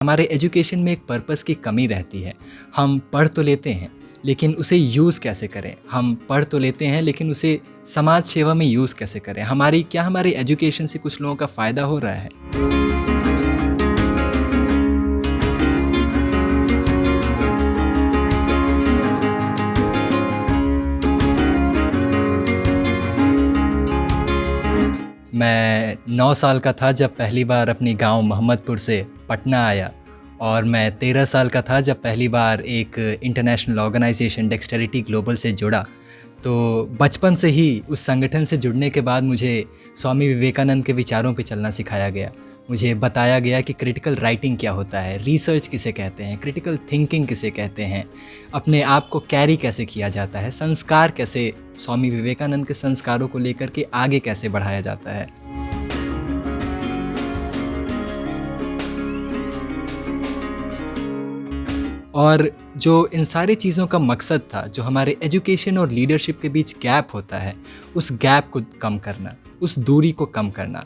हमारे एजुकेशन में एक पर्पस की कमी रहती है। हम पढ़ तो लेते हैं लेकिन उसे यूज़ कैसे करें? हम पढ़ तो लेते हैं लेकिन उसे समाज सेवा में यूज़ कैसे करें? हमारी एजुकेशन से कुछ लोगों का फ़ायदा हो रहा है? मैं 9 साल का था जब पहली बार अपनी गांव मोहम्मदपुर से पटना आया, और मैं 13 साल का था जब पहली बार एक इंटरनेशनल ऑर्गेनाइजेशन डेक्सटेरिटी ग्लोबल से जुड़ा। तो बचपन से ही उस संगठन से जुड़ने के बाद मुझे स्वामी विवेकानंद के विचारों पे चलना सिखाया गया। मुझे बताया गया कि क्रिटिकल राइटिंग क्या होता है, रिसर्च किसे कहते हैं, क्रिटिकल थिंकिंग किसे कहते हैं, अपने आप को कैरी कैसे किया जाता है, संस्कार कैसे, स्वामी विवेकानंद के संस्कारों को लेकर के आगे कैसे बढ़ाया जाता है। और जो इन सारी चीज़ों का मकसद था, जो हमारे एजुकेशन और लीडरशिप के बीच गैप होता है, उस गैप को कम करना, उस दूरी को कम करना।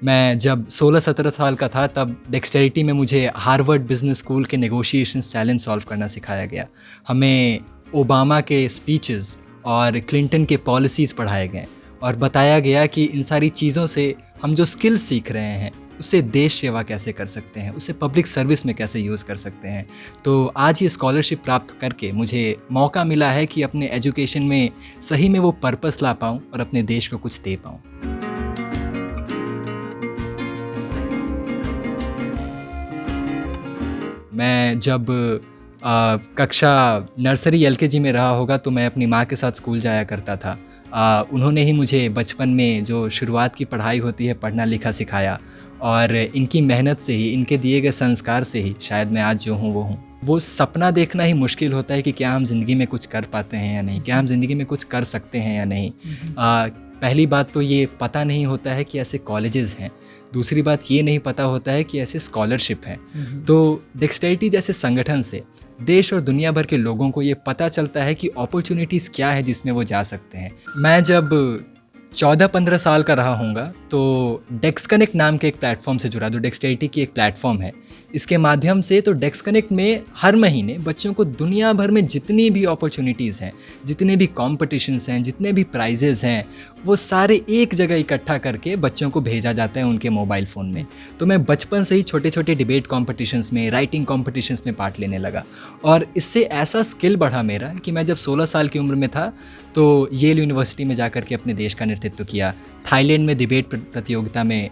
मैं जब 16-17 साल का था तब डेक्सटेरिटी में मुझे हार्वर्ड बिजनेस स्कूल के नेगोशिएशन चैलेंज सॉल्व करना सिखाया गया। हमें ओबामा के स्पीचेस और क्लिंटन के पॉलिसीज़ पढ़ाए गए और बताया गया कि इन सारी चीज़ों से हम जो स्किल्स सीख रहे हैं उससे देश सेवा कैसे कर सकते हैं, उससे पब्लिक सर्विस में कैसे यूज़ कर सकते हैं। तो आज ये स्कॉलरशिप प्राप्त करके मुझे मौका मिला है कि अपने एजुकेशन में सही में वो पर्पस ला पाऊँ और अपने देश को कुछ दे पाऊँ। मैं जब कक्षा नर्सरी एलकेजी में रहा होगा तो मैं अपनी माँ के साथ स्कूल जाया करता था। उन्होंने ही मुझे बचपन में जो शुरुआत की पढ़ाई होती है, पढ़ना लिखा सिखाया, और इनकी मेहनत से ही, इनके दिए गए संस्कार से ही शायद मैं आज जो हूँ वो हूँ। वो सपना देखना ही मुश्किल होता है कि क्या हम ज़िंदगी में कुछ कर पाते हैं या नहीं, क्या हम ज़िंदगी में कुछ कर सकते हैं या नहीं। पहली बात तो ये पता नहीं होता है कि ऐसे कॉलेजेस हैं, दूसरी बात ये नहीं पता होता है कि ऐसे स्कॉलरशिप हैं। तो डेक्सटेरिटी जैसे संगठन से देश और दुनिया भर के लोगों को ये पता चलता है कि अपॉर्चुनिटीज़ क्या है जिसमें वो जा सकते हैं। मैं जब 14-15 साल का रहा होऊंगा तो डेक्स कनेक्ट नाम के एक प्लेटफॉर्म से जुड़ा, जो डेक्सटेरिटी की एक प्लेटफॉर्म है। इसके माध्यम से तो डेक्स कनेक्ट में हर महीने बच्चों को दुनिया भर में जितनी भी अपॉर्चुनिटीज़ हैं, जितने भी कॉम्पिटिशन्स हैं, जितने भी प्राइजेज़ हैं, वो सारे एक जगह इकट्ठा करके बच्चों को भेजा जाता है उनके मोबाइल फ़ोन में। तो मैं बचपन से ही छोटे छोटे डिबेट कॉम्पिटिशन्स में, राइटिंग कॉम्पिटिशन्स में पार्ट लेने लगा, और इससे ऐसा स्किल बढ़ा मेरा कि मैं जब 16 साल की उम्र में था तो येल यूनिवर्सिटी में जाकर के अपने देश का नेतृत्व किया, थाईलैंड में डिबेट प्रतियोगिता में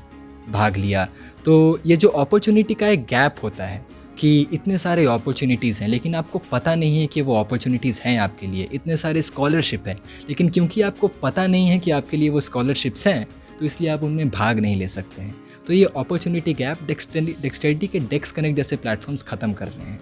भाग लिया। तो ये जो अपॉर्चुनिटी का एक गैप होता है कि इतने सारे अपॉर्चुनिटीज़ हैं लेकिन आपको पता नहीं है कि वो अपॉर्चुनिटीज़ हैं आपके लिए, इतने सारे स्कॉलरशिप हैं लेकिन क्योंकि आपको पता नहीं है कि आपके लिए वो स्कॉलरशिप्स हैं तो इसलिए आप उनमें भाग नहीं ले सकते हैं। तो ये अपॉर्चुनिटी गैप डेक्सटेरिटी के डेक्स कनेक्ट जैसे प्लेटफॉर्म्स ख़त्म कर रहे हैं।